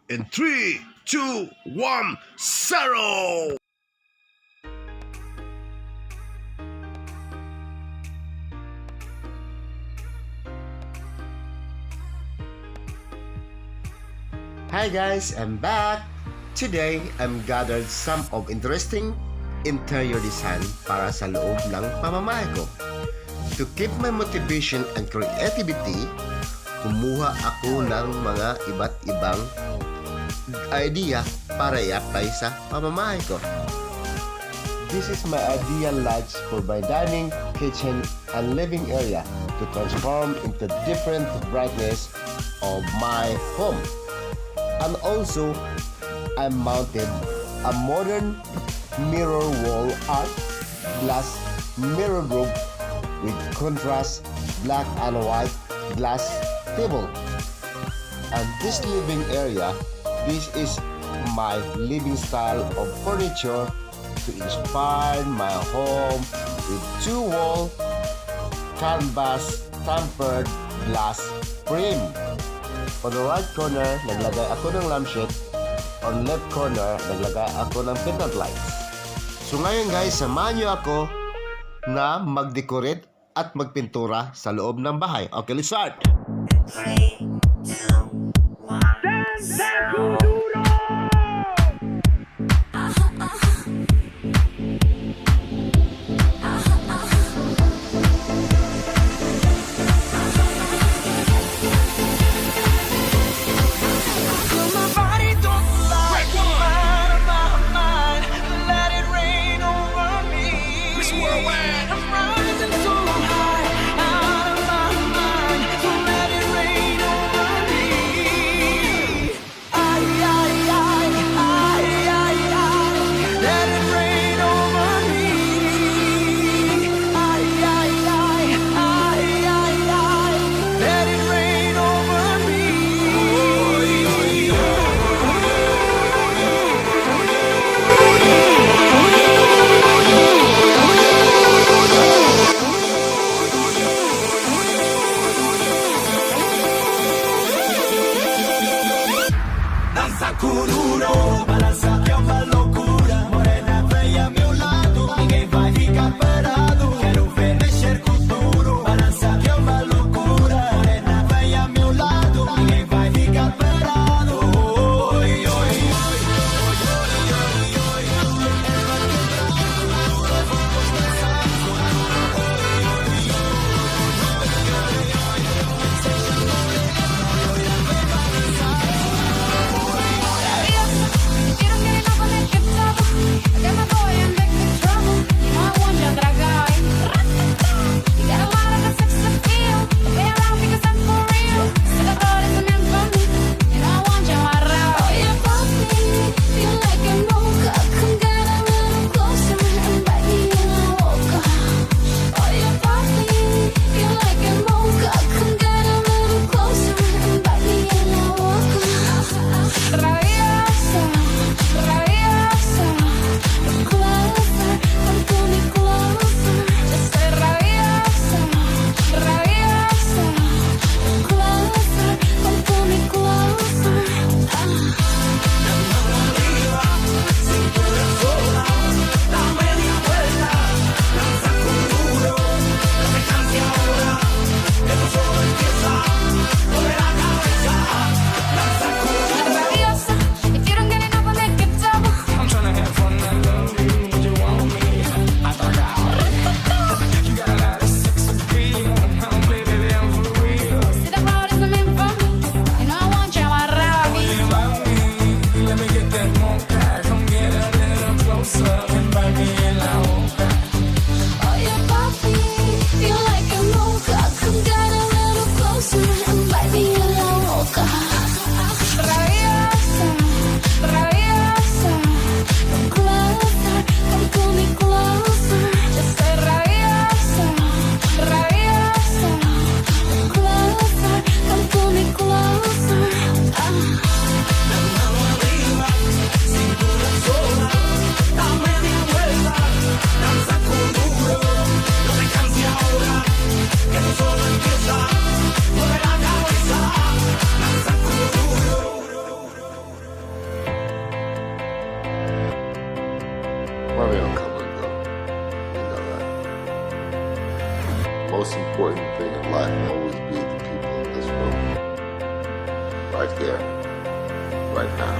In 3, 2, 1, 0! Hi guys, I'm back! Today, I'm gathered some of interesting interior design para sa loob ng pamamahay ko. To keep my motivation and creativity, kumuha ako ng mga iba't ibang idea para i-apply sa pamamahay ko. This is my ideal lodge for my dining, kitchen, and living area to transform into different brightness of my home. And also, I mounted a modern mirror wall art glass mirror group with contrast black and white glass table. And this living area, this is my living style of furniture to inspire my home with two wall canvas tempered glass frame. On the right corner, naglagay ako ng lampshade. On left corner, naglagay ako ng pendant lights. So ngayon guys, samahan nyo ako na mag-decorate at magpintura sa loob ng bahay. Okay, let's start! 3, 2, 1, 0. Cururo, balança que é uma loucura. Morena, vem a meu lado, ninguém vai ficar parado. Quero ver mexer com duro, balança que é uma loucura. Morena, vem a meu lado, ninguém vai ficar parado. Oi, oi, oi. Quiero que no conectes. important thing in life will always be the people in this room. Right here, right now.